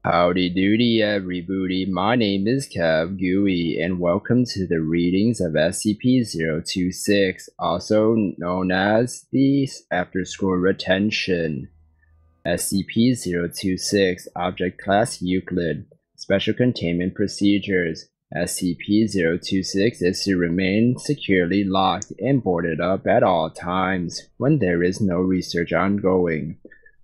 Howdy doody everybody, my name is Kev Gooey, and welcome to the readings of SCP-026, also known as the After-School Retention. SCP-026, Object Class Euclid, Special Containment Procedures. SCP-026 is to remain securely locked and boarded up at all times when there is no research ongoing.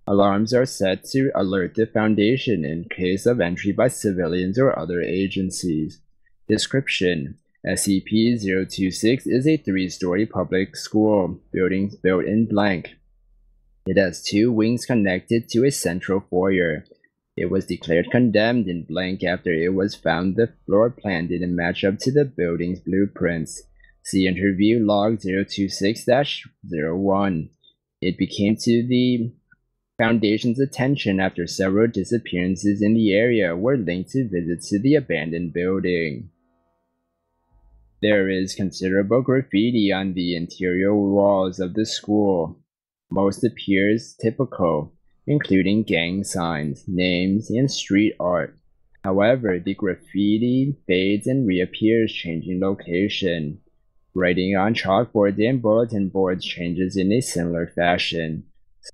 Alarms are set to alert the Foundation in case of entry by civilians or other agencies. Description: SCP-026 is a three-story public school building built in blank. It has two wings connected to a central foyer. It was declared condemned in blank after it was found the floor plan didn't match up to the building's blueprints. See Interview Log 026-01. It became to the Foundation's attention after several disappearances in the area were linked to visits to the abandoned building. There is considerable graffiti on the interior walls of the school. Most appears typical, including gang signs, names, and street art. However, the graffiti fades and reappears, changing location. Writing on chalkboards and bulletin boards changes in a similar fashion.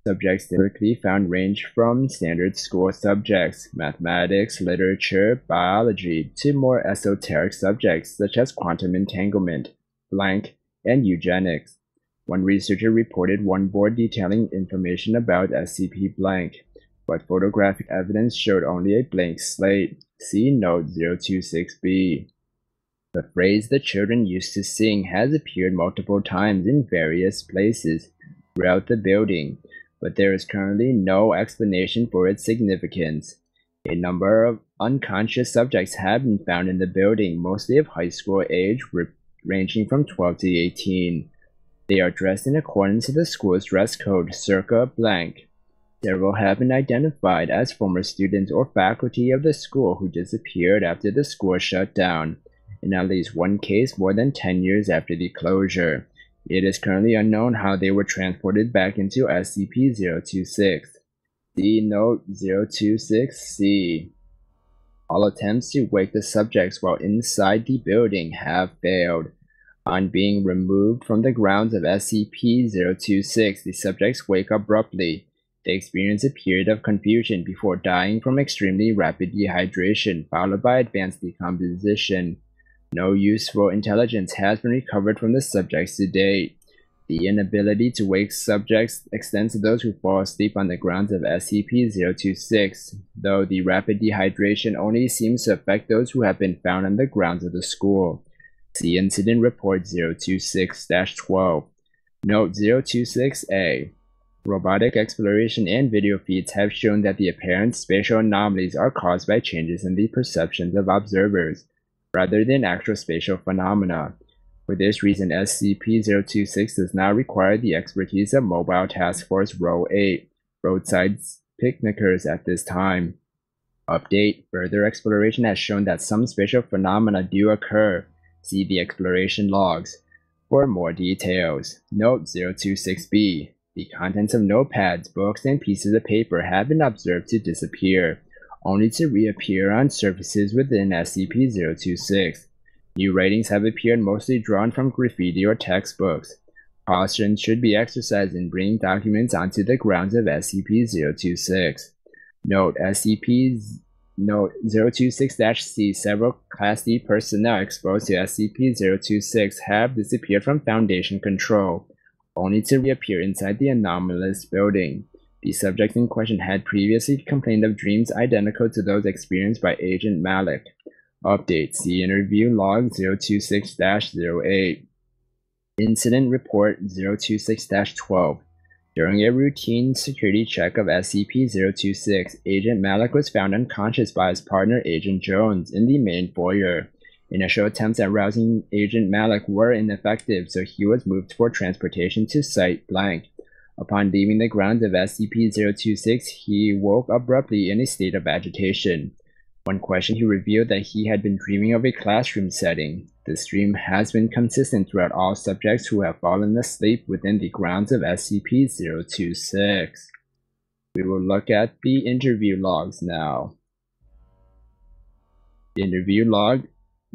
Subjects typically found range from standard school subjects, mathematics, literature, biology, to more esoteric subjects such as quantum entanglement, blank, and eugenics. One researcher reported one board detailing information about SCP blank, but photographic evidence showed only a blank slate. See Note 026b. The phrase "the children used to sing" has appeared multiple times in various places throughout the building, but there is currently no explanation for its significance. A number of unconscious subjects have been found in the building, mostly of high school age, ranging from 12 to 18. They are dressed in accordance to the school's dress code, circa blank. Several have been identified as former students or faculty of the school who disappeared after the school shut down, in at least one case more than 10 years after the closure. It is currently unknown how they were transported back into SCP-026. See Note 026-C. All attempts to wake the subjects while inside the building have failed. On being removed from the grounds of SCP-026, the subjects wake abruptly. They experience a period of confusion before dying from extremely rapid dehydration, followed by advanced decomposition. No useful intelligence has been recovered from the subjects to date. The inability to wake subjects extends to those who fall asleep on the grounds of SCP-026, though the rapid dehydration only seems to affect those who have been found on the grounds of the school. See Incident Report 026-12. Note 026-A. Robotic exploration and video feeds have shown that the apparent spatial anomalies are caused by changes in the perceptions of observers, rather than actual spatial phenomena. For this reason, SCP-026 does not require the expertise of Mobile Task Force Row 8, roadside picnickers at this time. Update: further exploration has shown that some spatial phenomena do occur. See the exploration logs for more details. Note 026b. The contents of notepads, books, and pieces of paper have been observed to disappear, only to reappear on surfaces within SCP-026. New writings have appeared, mostly drawn from graffiti or textbooks. Caution should be exercised in bringing documents onto the grounds of SCP-026. Note: Note 026-C. Several Class D personnel exposed to SCP-026 have disappeared from Foundation control, only to reappear inside the anomalous building. The subject in question had previously complained of dreams identical to those experienced by Agent Malik. Update: see Interview Log 026-08. Incident Report 026-12. During a routine security check of SCP-026, Agent Malik was found unconscious by his partner Agent Jones in the main foyer. Initial attempts at rousing Agent Malik were ineffective, so he was moved for transportation to Site Blank. Upon leaving the grounds of SCP-026, he woke abruptly in a state of agitation. When questioned, he revealed that he had been dreaming of a classroom setting. This dream has been consistent throughout all subjects who have fallen asleep within the grounds of SCP-026. We will look at the interview logs now. Interview log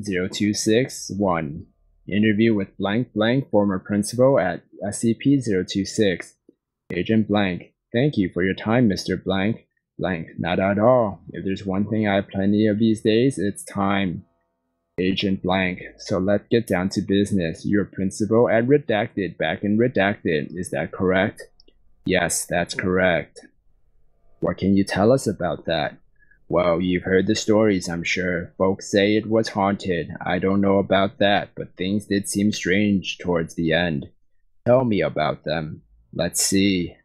026-1. Interview with blank blank, former principal at SCP-026. Agent blank. Thank you for your time, Mr. Blank. Blank. Not at all. If there's one thing I have plenty of these days, it's time. Agent blank. So let's get down to business. You're principal at Redacted, back in Redacted. Is that correct? Yes, that's correct. What can you tell us about that? Well, you've heard the stories, I'm sure. Folks say it was haunted. I don't know about that, but things did seem strange towards the end. Tell me about them. Let's see.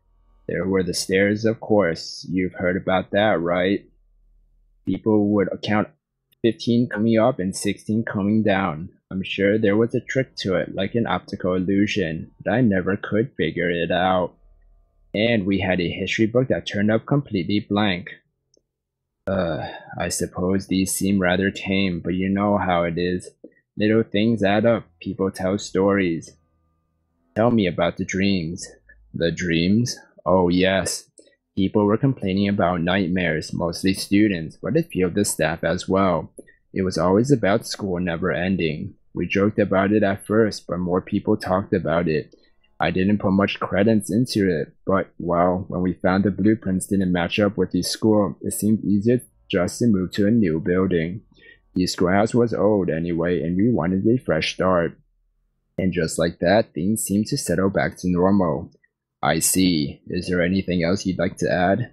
There were the stairs, of course. You've heard about that, right? People would count 15 coming up and 16 coming down. I'm sure there was a trick to it, like an optical illusion, but I never could figure it out. And we had a history book that turned up completely blank. I suppose these seem rather tame, but you know how it is. Little things add up. People tell stories. Tell me about the dreams. The dreams? Oh, yes. People were complaining about nightmares, mostly students, but a few of the staff as well. It was always about school never ending. We joked about it at first, but more people talked about it. I didn't put much credence into it, but, well, when we found the blueprints didn't match up with the school, it seemed easier just to move to a new building. The schoolhouse was old anyway, and we wanted a fresh start. And just like that, things seemed to settle back to normal. I see. Is there anything else you'd like to add?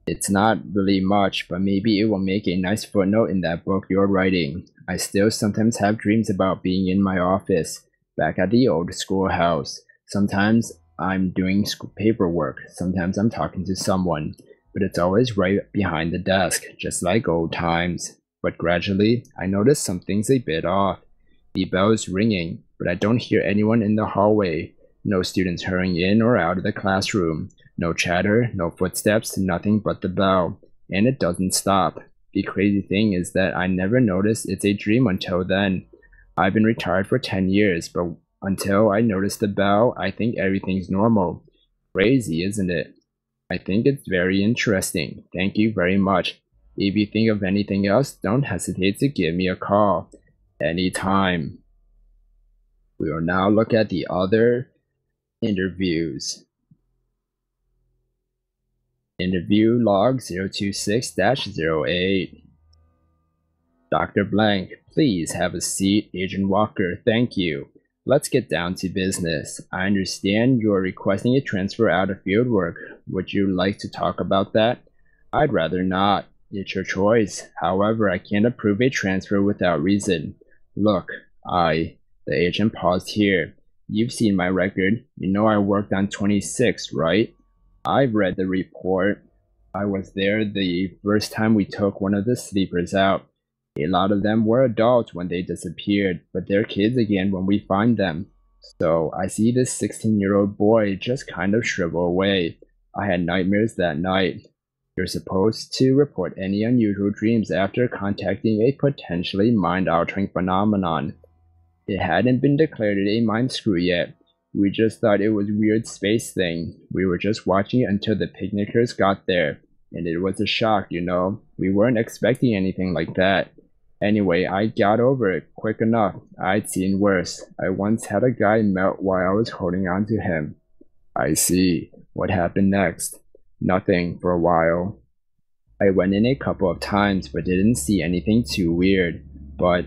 It's not really much, but maybe it will make a nice footnote in that book you're writing. I still sometimes have dreams about being in my office, back at the old schoolhouse. Sometimes I'm doing school paperwork, sometimes I'm talking to someone, but it's always right behind the desk, just like old times. But gradually, I notice something's a bit off. The bell is ringing, but I don't hear anyone in the hallway. No students hurrying in or out of the classroom. No chatter, no footsteps, nothing but the bell. And it doesn't stop. The crazy thing is that I never noticed it's a dream until then. I've been retired for 10 years, but until I noticed the bell, I think everything's normal. Crazy, isn't it? I think it's very interesting. Thank you very much. If you think of anything else, don't hesitate to give me a call. Anytime. We will now look at the other interviews. Interview log 026-08. Dr. Blank, please have a seat. Agent Walker, thank you. Let's get down to business. I understand you are requesting a transfer out of fieldwork. Would you like to talk about that? I'd rather not. It's your choice. However, I can't approve a transfer without reason. Look, the agent paused here. You've seen my record. You know I worked on 26, right? I've read the report. I was there the first time we took one of the sleepers out. A lot of them were adults when they disappeared, but they're kids again when we find them. So I see this 16-year-old boy just kind of shrivel away. I had nightmares that night. You're supposed to report any unusual dreams after contacting a potentially mind-altering phenomenon. It hadn't been declared a mind screw yet. We just thought it was a weird space thing. We were just watching it until the picnickers got there. And it was a shock, you know. We weren't expecting anything like that. Anyway, I got over it quick enough. I'd seen worse. I once had a guy melt while I was holding on to him. I see. What happened next? Nothing for a while. I went in a couple of times but didn't see anything too weird. But,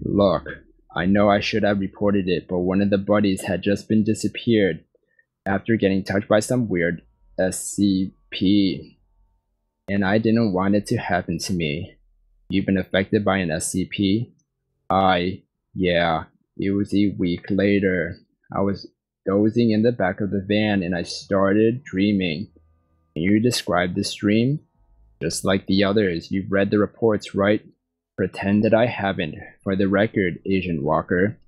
look, I know I should have reported it, but one of the buddies had just been disappeared after getting touched by some weird SCP. And I didn't want it to happen to me. You've been affected by an SCP? Yeah, it was a week later. I was dozing in the back of the van and I started dreaming. Can you describe this dream? Just like the others, you've read the reports, right? Pretend that I haven't. For the record, Agent Walker.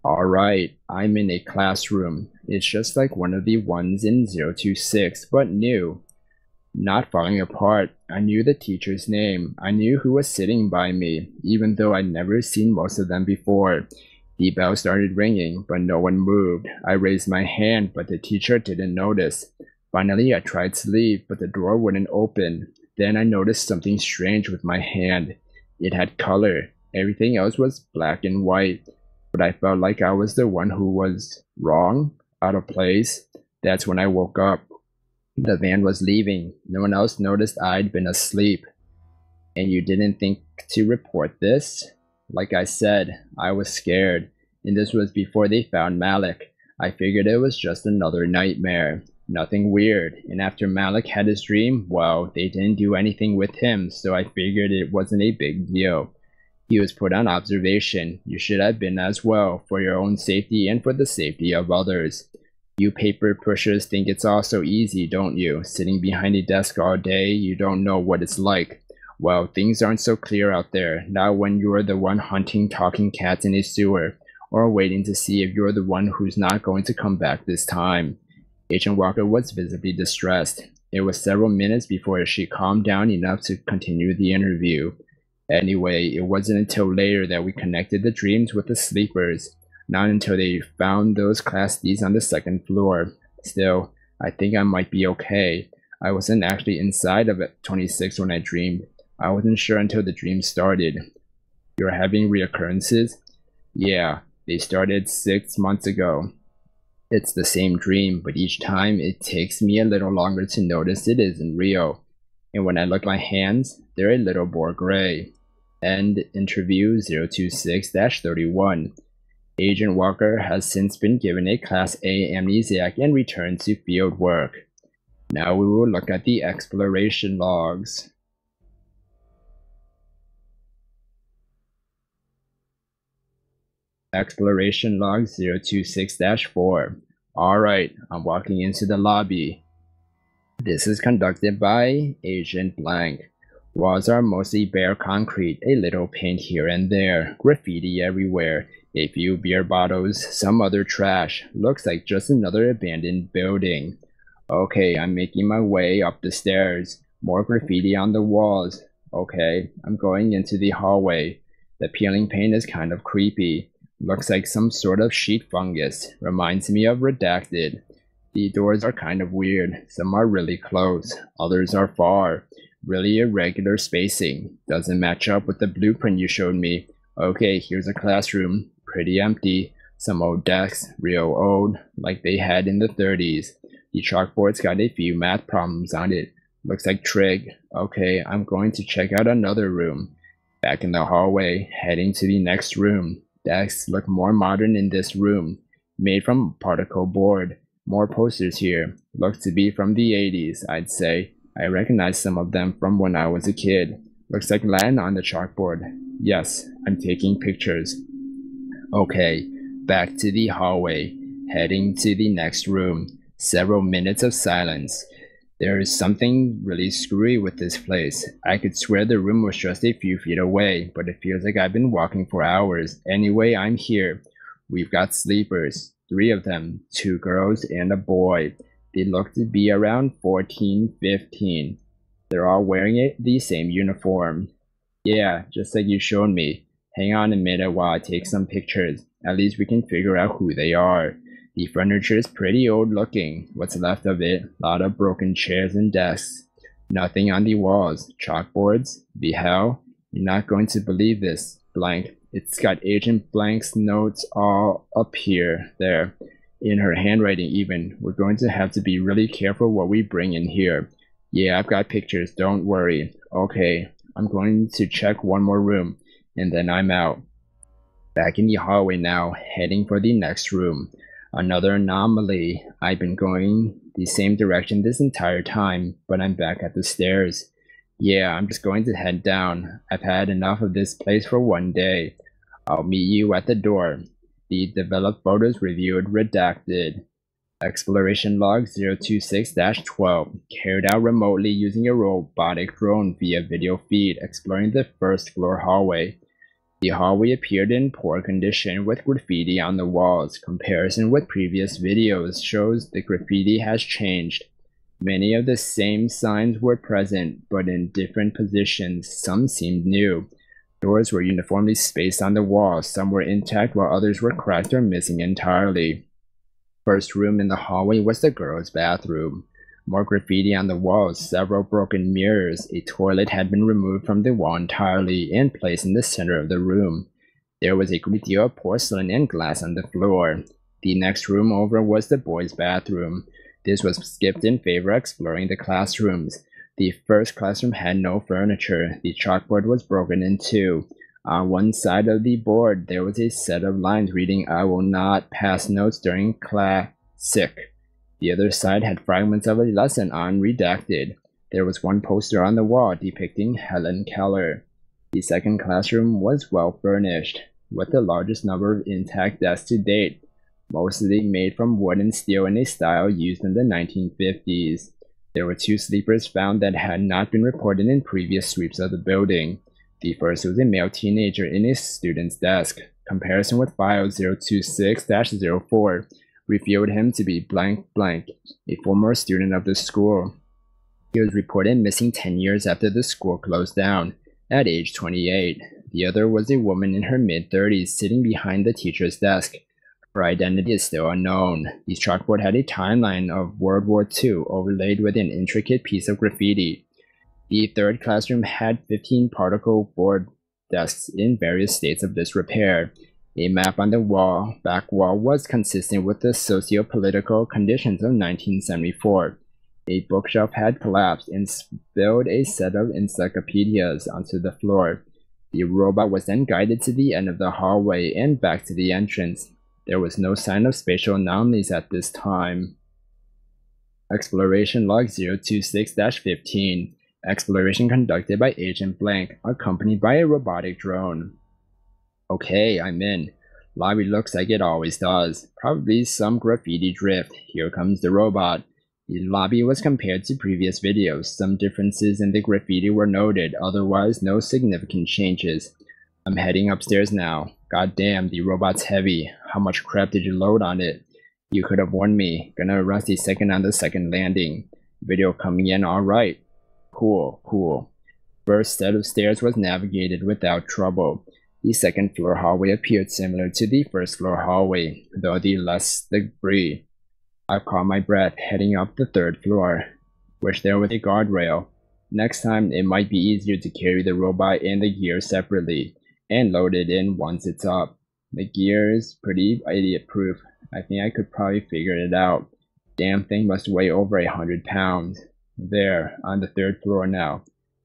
Alright, I'm in a classroom. It's just like one of the ones in 026, but new. Not falling apart. I knew the teacher's name. I knew who was sitting by me, even though I'd never seen most of them before. The bell started ringing, but no one moved. I raised my hand, but the teacher didn't notice. Finally, I tried to leave, but the door wouldn't open. Then I noticed something strange with my hand. It had color. Everything else was black and white, but I felt like I was the one who was wrong, out of place. That's when I woke up. The van was leaving. No one else noticed I'd been asleep. And you didn't think to report this? Like I said, I was scared, and this was before they found Malik. I figured it was just another nightmare. Nothing weird, and after Malik had his dream, well, they didn't do anything with him, so I figured it wasn't a big deal. He was put on observation. You should have been as well, for your own safety and for the safety of others. You paper pushers think it's all so easy, don't you? Sitting behind a desk all day, you don't know what it's like. Well, things aren't so clear out there, not when you're the one hunting talking cats in a sewer, or waiting to see if you're the one who's not going to come back this time. Agent Walker was visibly distressed. It was several minutes before she calmed down enough to continue the interview. Anyway, it wasn't until later that we connected the dreams with the sleepers, not until they found those Class Ds on the second floor. Still, I think I might be okay. I wasn't actually inside of 26 when I dreamed. I wasn't sure until the dream started. You're having reoccurrences? Yeah, they started 6 months ago. It's the same dream, but each time it takes me a little longer to notice it isn't real. And when I look at my hands, they're a little more gray. End interview 026-31. Agent Walker has since been given a Class A amnesiac and returned to field work. Now we will look at the exploration logs. Exploration log 026-4. Alright, I'm walking into the lobby. This is conducted by Agent Blank. Walls are mostly bare concrete, a little paint here and there, graffiti everywhere, a few beer bottles, some other trash. Looks like just another abandoned building. Okay, I'm making my way up the stairs. More graffiti on the walls. Okay, I'm going into the hallway. The peeling paint is kind of creepy. Looks like some sort of sheet fungus. Reminds me of Redacted. The doors are kind of weird. Some are really close. Others are far. Really irregular spacing. Doesn't match up with the blueprint you showed me. Okay, here's a classroom. Pretty empty. Some old desks. Real old. Like they had in the 30s. The chalkboard's got a few math problems on it. Looks like trig. Okay, I'm going to check out another room. Back in the hallway. Heading to the next room. Desks look more modern in this room. Made from particle board. More posters here. Look to be from the 80s, I'd say. I recognize some of them from when I was a kid. Looks like Latin on the chalkboard. Yes, I'm taking pictures. Okay, back to the hallway. Heading to the next room. Several minutes of silence. There is something really screwy with this place. I could swear the room was just a few feet away, but it feels like I've been walking for hours. Anyway, I'm here. We've got sleepers. 3 of them. 2 girls and a boy. They look to be around 14, 15. They're all wearing the same uniform. Yeah, just like you showed me. Hang on a minute while I take some pictures. At least we can figure out who they are. The furniture is pretty old looking. What's left of it? Lot of broken chairs and desks. Nothing on the walls. Chalkboards? The hell? You're not going to believe this. Blank. It's got Agent Blank's notes all up here, there. In her handwriting even. We're going to have to be really careful what we bring in here. Yeah, I've got pictures, don't worry. Okay, I'm going to check one more room, and then I'm out. Back in the hallway now, heading for the next room. Another anomaly. I've been going the same direction this entire time, but I'm back at the stairs. Yeah, I'm just going to head down. I've had enough of this place for one day. I'll meet you at the door. The developed photos reviewed redacted. Exploration log 026-12. Carried out remotely using a robotic drone via video feed, exploring the first floor hallway. The hallway appeared in poor condition with graffiti on the walls. Comparison with previous videos shows the graffiti has changed. Many of the same signs were present, but in different positions. Some seemed new. Doors were uniformly spaced on the walls. Some were intact while others were cracked or missing entirely. First room in the hallway was the girls' bathroom. More graffiti on the walls, several broken mirrors. A toilet had been removed from the wall entirely and placed in the center of the room. There was a great deal of porcelain and glass on the floor. The next room over was the boys' bathroom. This was skipped in favor of exploring the classrooms. The first classroom had no furniture. The chalkboard was broken in two. On one side of the board, there was a set of lines reading, "I will not pass notes during classic." The other side had fragments of a lesson on redacted. There was one poster on the wall depicting Helen Keller. The second classroom was well furnished, with the largest number of intact desks to date, mostly made from wood and steel in a style used in the 1950s. There were two sleepers found that had not been reported in previous sweeps of the building. The first was a male teenager in a student's desk. Comparison with file 026-04 revealed him to be blank blank, a former student of the school. He was reported missing 10 years after the school closed down, at age 28. The other was a woman in her mid-30s sitting behind the teacher's desk. Her identity is still unknown. The chalkboard had a timeline of World War II overlaid with an intricate piece of graffiti. The third classroom had 15 particle board desks in various states of disrepair. A map on the back wall was consistent with the socio-political conditions of 1974. A bookshelf had collapsed and spilled a set of encyclopedias onto the floor. The robot was then guided to the end of the hallway and back to the entrance. There was no sign of spatial anomalies at this time. Exploration log 026-15. Exploration conducted by Agent Blank, accompanied by a robotic drone. Okay, I'm in. Lobby looks like it always does. Probably some graffiti drift. Here comes the robot. The lobby was compared to previous videos. Some differences in the graffiti were noted, otherwise no significant changes. I'm heading upstairs now. God damn, the robot's heavy. How much crap did you load on it? You could have warned me. Gonna arrest a second on the second landing. Video coming in alright. Cool. First set of stairs was navigated without trouble. The second floor hallway appeared similar to the first floor hallway, though the less debris. I caught my breath heading up the third floor. Wish there was a guardrail. Next time, it might be easier to carry the robot and the gear separately, and load it in once it's up. The gear is pretty idiot-proof. I think I could probably figure it out. Damn thing must weigh over 100 pounds. There, on the third floor now.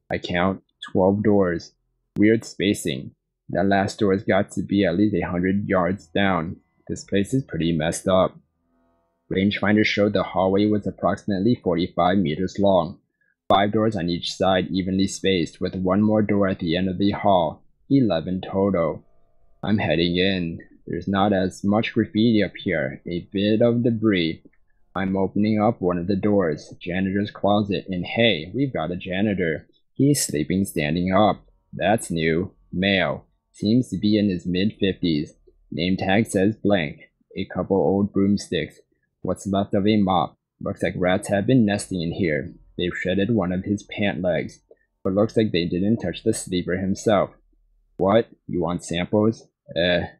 I count 12 doors. Weird spacing. That last door's got to be at least 100 yards down. This place is pretty messed up. Rangefinder showed the hallway was approximately 45 meters long. 5 doors on each side, evenly spaced, with one more door at the end of the hall. 11 total. I'm heading in. There's not as much graffiti up here. A bit of debris. I'm opening up one of the doors. Janitor's closet, and hey, we've got a janitor. He's sleeping standing up. That's new. Male. Seems to be in his mid-50s. Name tag says blank. A couple old broomsticks. What's left of a mop. Looks like rats have been nesting in here. They've shredded one of his pant legs. But looks like they didn't touch the sleeper himself. What? You want samples?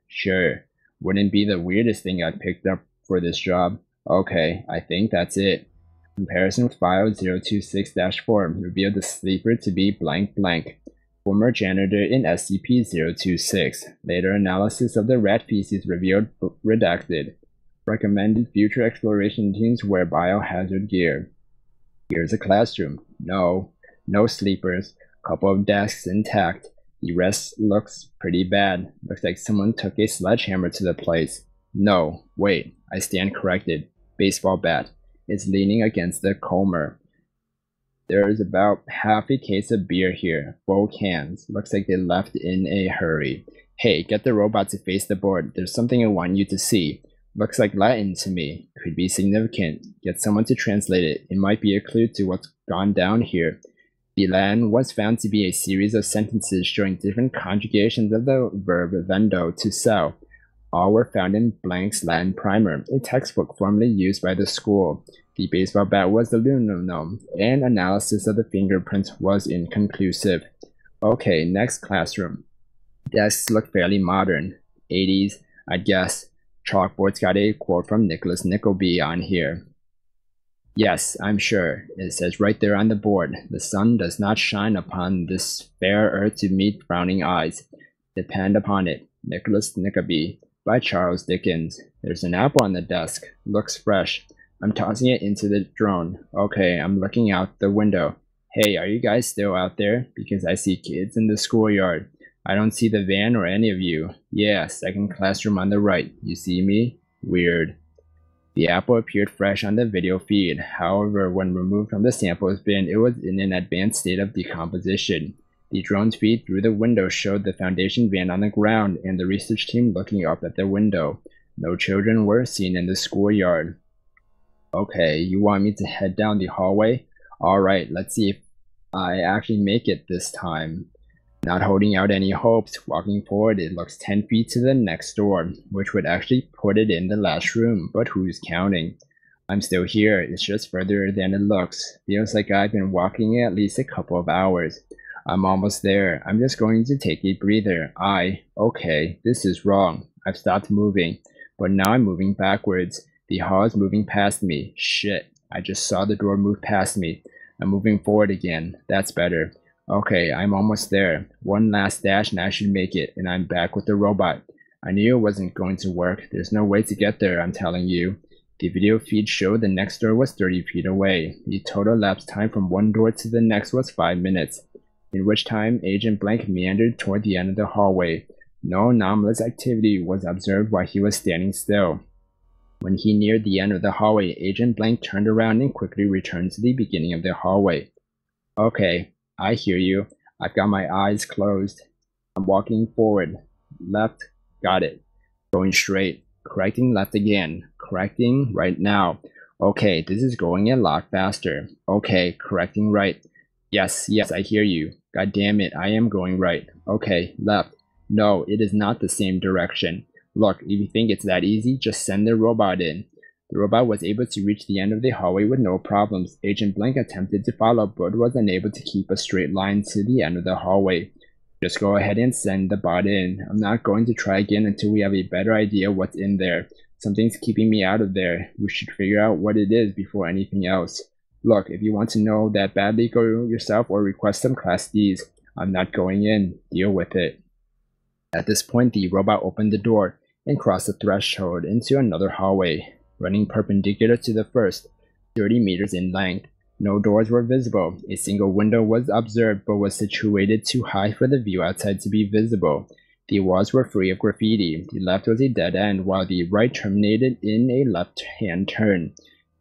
Sure. Wouldn't be the weirdest thing I picked up for this job. Okay, I think that's it. Comparison with file 026-4 revealed the sleeper to be blank blank. Former janitor in SCP-026. Later analysis of the rat feces revealed redacted. Recommended future exploration teams wear biohazard gear. Here's a classroom. No sleepers. Couple of desks intact. The rest looks pretty bad. Looks like someone took a sledgehammer to the place. No, wait, I stand corrected. Baseball bat. It's leaning against the comber. There's about half a case of beer here. Full cans. Looks like they left in a hurry. Hey, get the robot to face the board. There's something I want you to see. Looks like Latin to me. Could be significant. Get someone to translate it. It might be a clue to what's gone down here. The Latin was found to be a series of sentences showing different conjugations of the verb vendo, to sell. All were found in Blank's Latin Primer, a textbook formerly used by the school. The baseball bat was aluminum, and analysis of the fingerprints was inconclusive. Okay, next classroom. Desks look fairly modern. 80s, I'd guess. Chalkboard's got a quote from Nicholas Nickleby on here. Yes, I'm sure. It says right there on the board, the sun does not shine upon this fair earth to meet frowning eyes. Depend upon it. Nicholas Nickleby by Charles Dickens. There's an apple on the desk. Looks fresh. I'm tossing it into the drone. Okay, I'm looking out the window. Hey, are you guys still out there? Because I see kids in the schoolyard. I don't see the van or any of you. Yeah, second classroom on the right. You see me? Weird. The apple appeared fresh on the video feed. However, when removed from the samples bin, it was in an advanced state of decomposition. The drone's feed through the window showed the Foundation van on the ground and the research team looking up at the window. No children were seen in the schoolyard. Okay, you want me to head down the hallway? Alright, let's see if I actually make it this time. Not holding out any hopes, walking forward, it looks 10 feet to the next door, which would actually put it in the last room, but who's counting? I'm still here, it's just further than it looks. Feels like I've been walking at least a couple of hours. I'm almost there. I'm just going to take a breather. Okay, this is wrong. I've stopped moving, but now I'm moving backwards. The hall is moving past me. Shit, I just saw the door move past me. I'm moving forward again. That's better. Okay, I'm almost there. One last dash and I should make it, and I'm back with the robot. I knew it wasn't going to work. There's no way to get there, I'm telling you. The video feed showed the next door was 30 feet away. The total elapsed time from one door to the next was 5 minutes, in which time Agent Blank meandered toward the end of the hallway. No anomalous activity was observed while he was standing still. When he neared the end of the hallway, Agent Blank turned around and quickly returned to the beginning of the hallway. Okay, I hear you. I've got my eyes closed. I'm walking forward. Left. Got it. Going straight. Correcting left again. Correcting right now. Okay, this is going a lot faster. Okay, correcting right. Yes, I hear you. God damn it, I am going right. Okay, left. No, it is not the same direction. Look, if you think it's that easy, just send the robot in. The robot was able to reach the end of the hallway with no problems. Agent Blank attempted to follow, but was unable to keep a straight line to the end of the hallway. Just go ahead and send the bot in. I'm not going to try again until we have a better idea what's in there. Something's keeping me out of there. We should figure out what it is before anything else. Look, if you want to know that badly, go yourself or request some Class Ds. I'm not going in. Deal with it. At this point, the robot opened the door and crossed the threshold into another hallway, running perpendicular to the first, 30 meters in length. No doors were visible. A single window was observed but was situated too high for the view outside to be visible. The walls were free of graffiti. The left was a dead end, while the right terminated in a left-hand turn.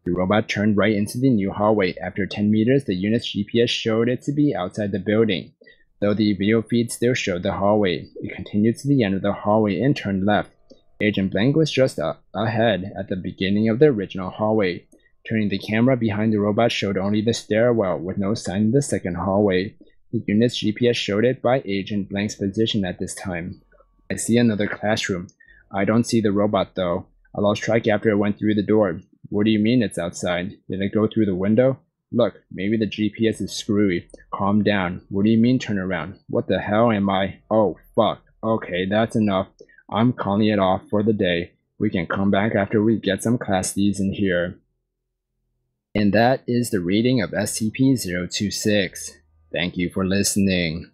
The robot turned right into the new hallway. After 10 meters, the unit's GPS showed it to be outside the building. Though the video feed still showed the hallway, it continued to the end of the hallway and turned left. Agent Blank was just ahead at the beginning of the original hallway. Turning the camera behind the robot showed only the stairwell with no sign of the second hallway. The unit's GPS showed it by Agent Blank's position at this time. I see another classroom. I don't see the robot though. I lost track after it went through the door. What do you mean it's outside? Did it go through the window? Look, maybe the GPS is screwy. Calm down. What do you mean turn around? What the hell am I? Oh, fuck. Okay, that's enough. I'm calling it off for the day. We can come back after we get some Class Ds in here. And that is the reading of SCP-026. Thank you for listening.